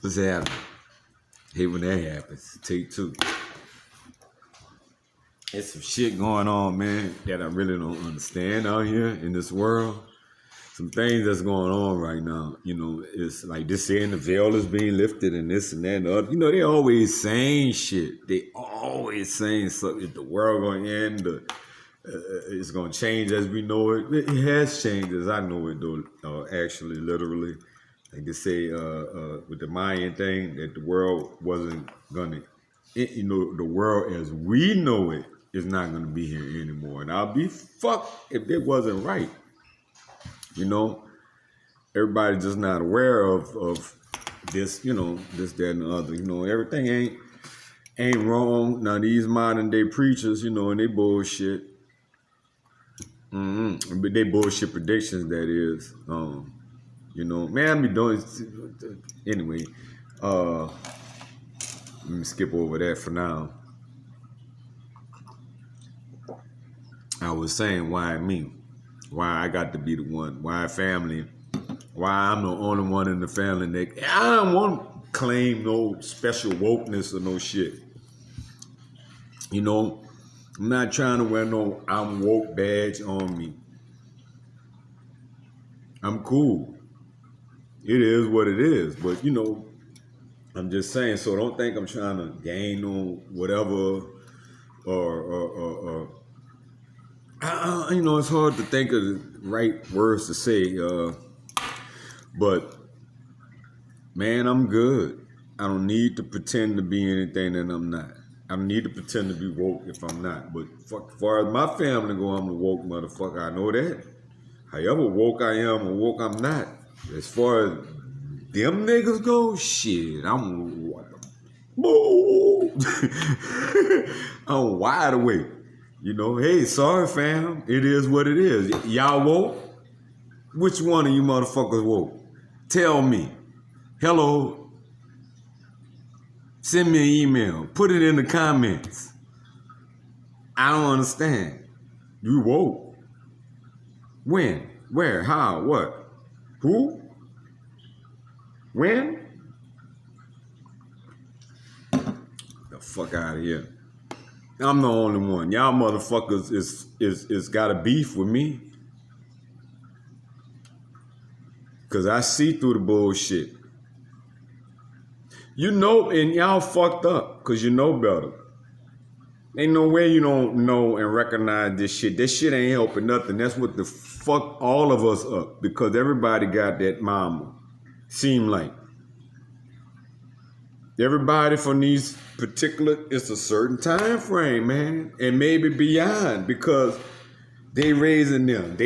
What's happening? Hate when that happens. Take two. There's some shit going on, man, that I really don't understand out here in this world. Some things that's going on right now. You know, it's like this saying the veil is being lifted and this and that and the other. You know, they always saying shit. They always saying something. If the world going to end, it's going to change as we know it. It has changed as I know it, though, actually, literally. Like they say with the Mayan thing, that the world wasn't going to, the world as we know it is not going to be here anymore. And I'll be fucked if it wasn't right. You know, everybody just not aware of this, this, that, and the other. You know, everything ain't wrong. Now, these modern day preachers, and they bullshit. But they bullshit predictions, that is. Man, I be doing anyway. Let me skip over that for now. I was saying why me, why I got to be the one, why family, why I'm the only one in the family that I don't want to claim no special wokeness or no shit. I'm not trying to wear no I'm woke badge on me. I'm cool. It is what it is, but I'm just saying. So don't think I'm trying to gain on whatever, or it's hard to think of the right words to say. But man, I'm good. I don't need to pretend to be anything that I'm not. I don't need to pretend to be woke if I'm not. But as far as my family go, I'm a woke motherfucker. I know that. However woke I am or woke I'm not. As far as them niggas go, shit, I'm I'm wide awake. Hey, sorry fam, it is what it is. Y'all woke? Which one of you motherfuckers woke? Tell me. Hello. Send me an email. Put it in the comments. I don't understand. You woke? When? Where? How? What? Who? When? The fuck out of here. I'm the only one. Y'all motherfuckers is got a beef with me. Cause I see through the bullshit. And y'all fucked up cause you know better. Ain't no way you don't know and recognize this shit. This shit ain't helping nothing. That's what the fuck all of us up. Because everybody got that mama. Seem like. Everybody from these particular, it's a certain time frame, man. And maybe beyond. Because they raising them.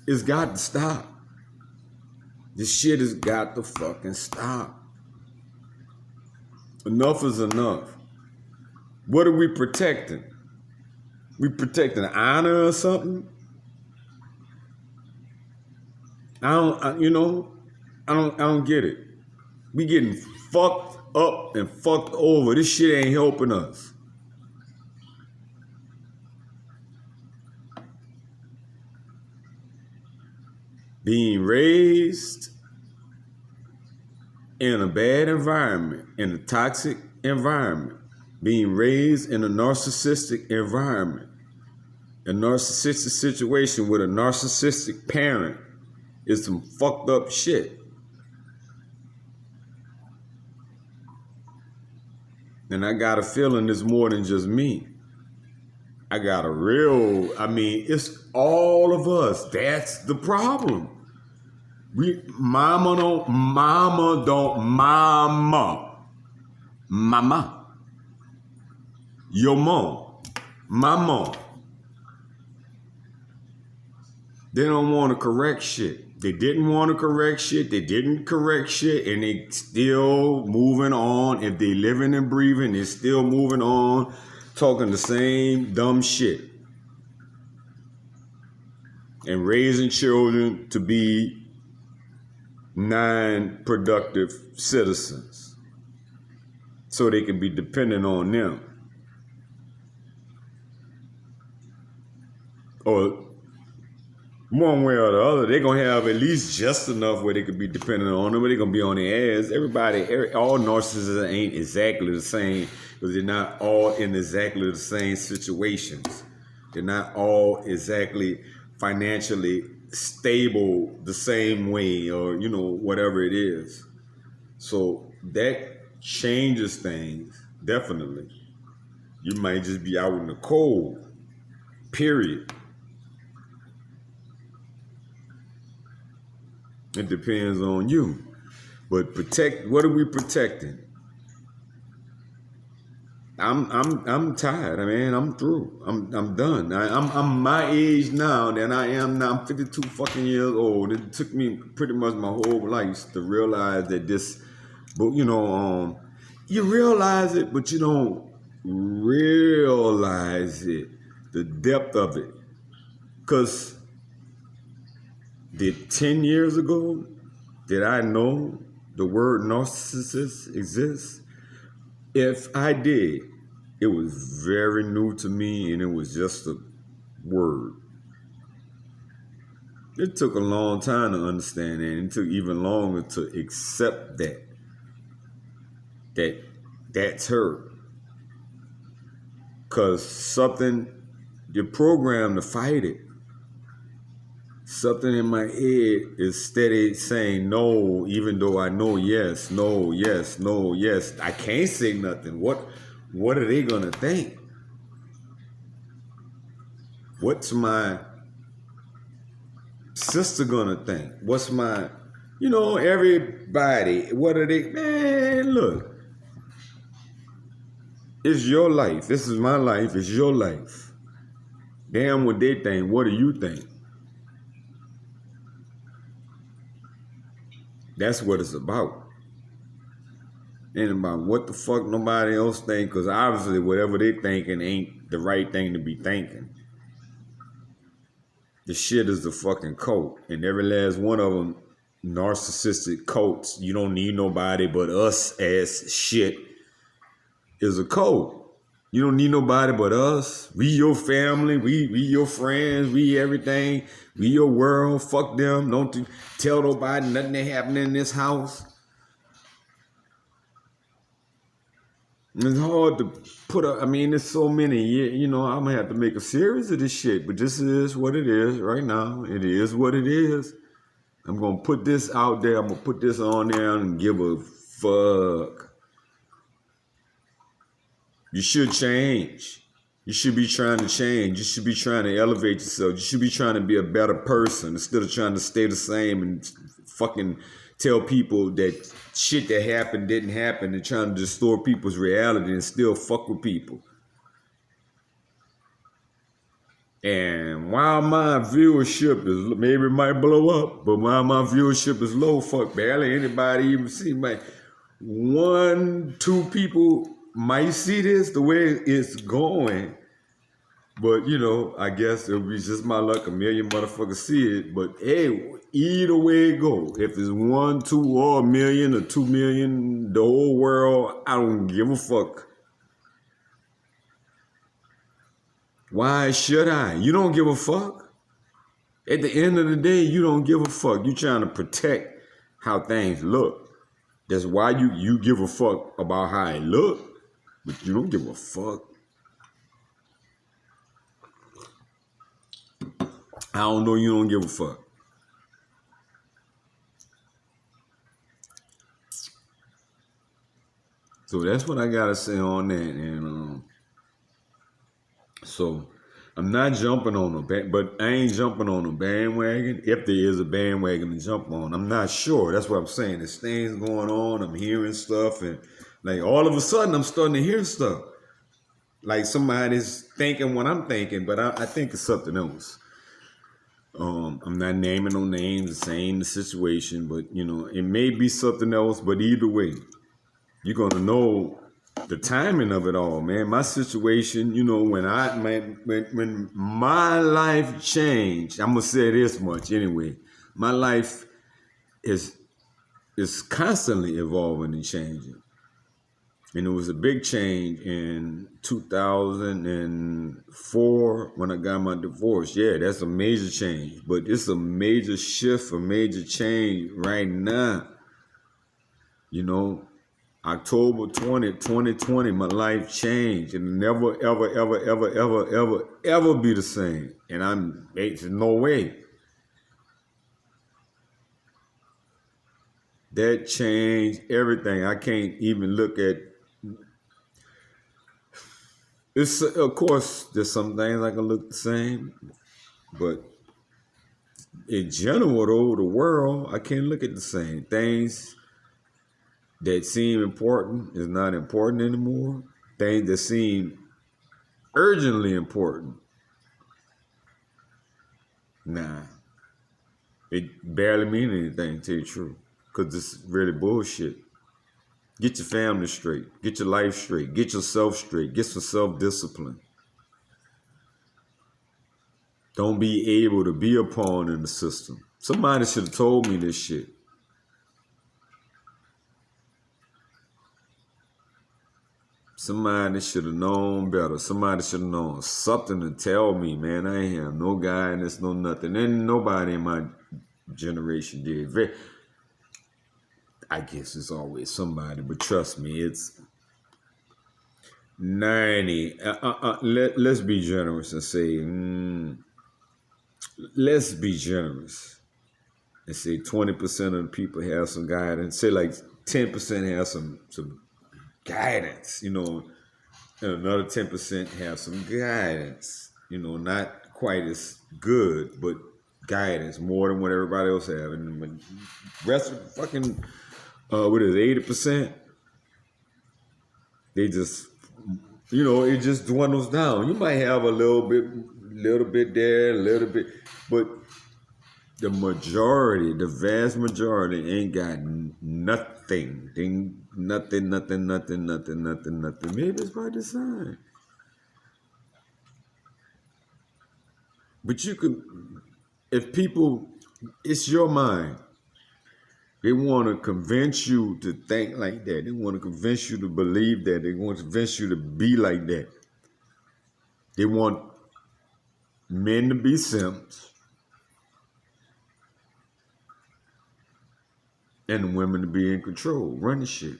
It's got to stop. This shit has got to fucking stop. Enough is enough. What are we protecting? We protecting honor or something? I don't get it. We getting fucked up and fucked over. This shit ain't helping us. Being raised in a bad environment, in a toxic environment, being raised in a narcissistic environment, a narcissistic situation with a narcissistic parent is some fucked up shit. And I got a feeling it's more than just me. I got it's all of us. That's the problem. Mama. Your mom. My mom. They don't want to correct shit. They didn't want to correct shit. They didn't correct shit. And they still moving on. If they living and breathing, they're still moving on. Talking the same dumb shit. And raising children to be non-productive citizens. So they can be dependent on them. Or one way or the other, they're gonna have at least just enough where they could be dependent on them, but they're gonna be on their ass. All narcissists ain't exactly the same because they're not all in exactly the same situations. They're not all exactly financially stable the same way, or whatever it is. So that changes things definitely. You might just be out in the cold. Period. It depends on you. But what are we protecting? I'm tired. I mean, I'm through. I'm done. I'm my age now than I am now. I'm 52 fucking years old. It took me pretty much my whole life to realize that this, but you realize it, but you don't realize it, the depth of it. Because did 10 years ago, did I know the word narcissist exists? If I did, it was very new to me and it was just a word. It took a long time to understand that, and it took even longer to accept that's her. Because you're programmed to fight it. Something in my head is steady saying no, even though I know yes, no, yes, no, yes. I can't say nothing. What are they gonna think? What's my sister gonna think? What's my, everybody, what are they? Man, look, it's your life. This is my life. It's your life. Damn what they think. What do you think? That's what it's about. Ain't about what the fuck nobody else think, because obviously whatever they thinking ain't the right thing to be thinking. The shit is the fucking cult, and every last one of them narcissistic cults. You don't need nobody but us as shit is a cult. You don't need nobody but us. We your family. We your friends. We everything. We your world. Fuck them. Don't tell nobody nothing that happening in this house. It's hard to put up. I mean, there's so many. I'm gonna have to make a series of this shit. But this is what it is right now. It is what it is. I'm gonna put this out there. I'm gonna put this on there and give a fuck. You should change. You should be trying to change. You should be trying to elevate yourself. You should be trying to be a better person instead of trying to stay the same and fucking tell people that shit that happened didn't happen and trying to distort people's reality and still fuck with people. And while my viewership is, maybe it might blow up, but while my viewership is low, fuck, barely anybody even see my 1, 2 people might see this the way it's going, but I guess it'll be just my luck. 1 million motherfuckers see it, but hey, either way it go, if it's 1, 2, or 1 million or 2 million, the whole world, I don't give a fuck. Why should I? You don't give a fuck. At the end of the day, you don't give a fuck. You trying to protect how things look. That's why you give a fuck about how it look. But you don't give a fuck. I don't know you don't give a fuck. So that's what I gotta say on that. And so I'm not jumping on but I ain't jumping on a bandwagon. If there is a bandwagon to jump on, I'm not sure. That's what I'm saying. There's things going on. I'm hearing stuff, and like all of a sudden I'm starting to hear stuff. Like somebody's thinking what I'm thinking, but I think it's something else. I'm not naming no names and saying the situation, but it may be something else. But either way, you're gonna know the timing of it all, man. My situation, when my life changed, I'm gonna say this much anyway. My life is constantly evolving and changing. And it was a big change in 2004 when I got my divorce. Yeah, that's a major change. But it's a major shift, a major change right now. You know, October 20, 2020, my life changed. And never, ever, ever, ever, ever, ever, ever be the same. And there's no way. That changed everything. I can't even look at. It's of course there's some things I can look the same, but in general, though, the world I can't look at the same things that seem important is not important anymore. Things that seem urgently important, nah, it barely mean anything. To tell you the truth, because it's really bullshit. Get your family straight, get your life straight, get yourself straight, get some self-discipline. Don't be able to be a pawn in the system. Somebody should have told me this shit. Somebody should have known better. Somebody should have known something to tell me, man. I ain't have no guidance, no nothing. And nobody in my generation did. I guess it's always somebody, but trust me, it's 90. Let's be generous and say, let's be generous and say 20% of the people have some guidance. Say like 10% have some guidance, and another 10% have some guidance, not quite as good, but guidance more than what everybody else have. And the rest of the fucking, what is it, 80%? They just, it just dwindles down. You might have a little bit there, a little bit, but the majority, the vast majority ain't got nothing. Nothing. Maybe it's by design. But you could, if people, it's your mind. They want to convince you to think like that. They want to convince you to believe that. They want to convince you to be like that. They want men to be simps and women to be in control, running shit.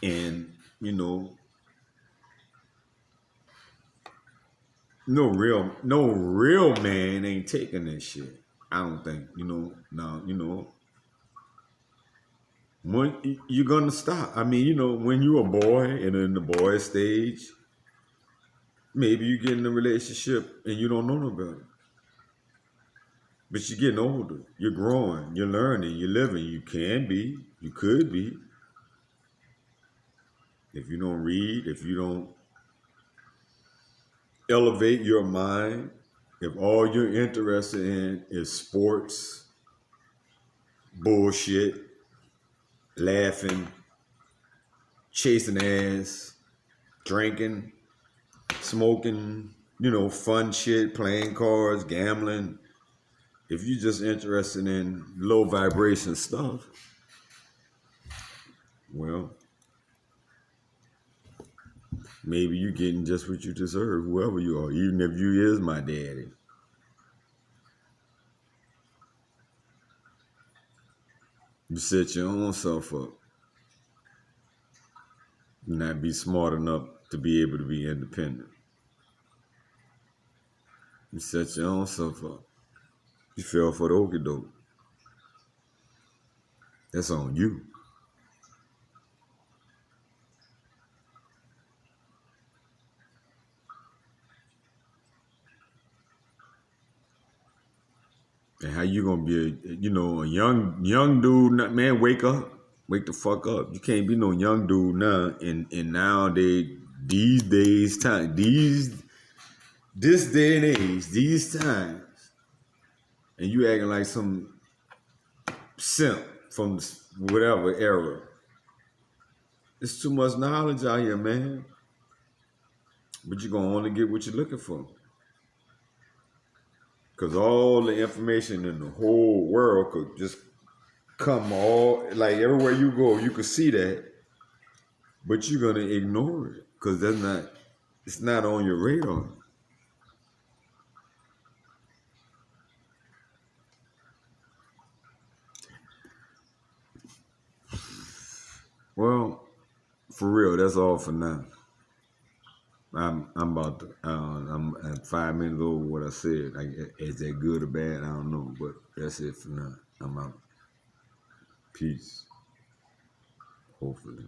And, no real man ain't taking this shit. I don't think, now, when you're gonna stop. I mean, when you're a boy and in the boy stage, maybe you get in a relationship and you don't know no better. But you're getting older, you're growing, you're learning, you're living. You can be, you could be. If you don't read, if you don't elevate your mind, if all you're interested in is sports, bullshit, laughing, chasing ass, drinking, smoking, fun shit, playing cards, gambling. If you're just interested in low vibration stuff, well, maybe you're getting just what you deserve, whoever you are, even if you is my daddy. You set your own self up. Not be smart enough to be able to be independent. You set your own self up. You fell for the okie doke. That's on you. And how you gonna be a young dude? Man, wake up, wake the fuck up. You can't be no young dude now. And nowadays, these days, this day and age, these times, and you acting like some simp from whatever era. It's too much knowledge out here, man. But you're gonna only get what you're looking for. Cause all the information in the whole world could just come all like everywhere you go, you could see that. but you're gonna ignore it because it's not on your radar. Well, for real, that's all for now. I'm about to, I'm at 5 minutes over what I said. Is that good or bad? I don't know, but that's it for now. I'm out. Peace. Hopefully.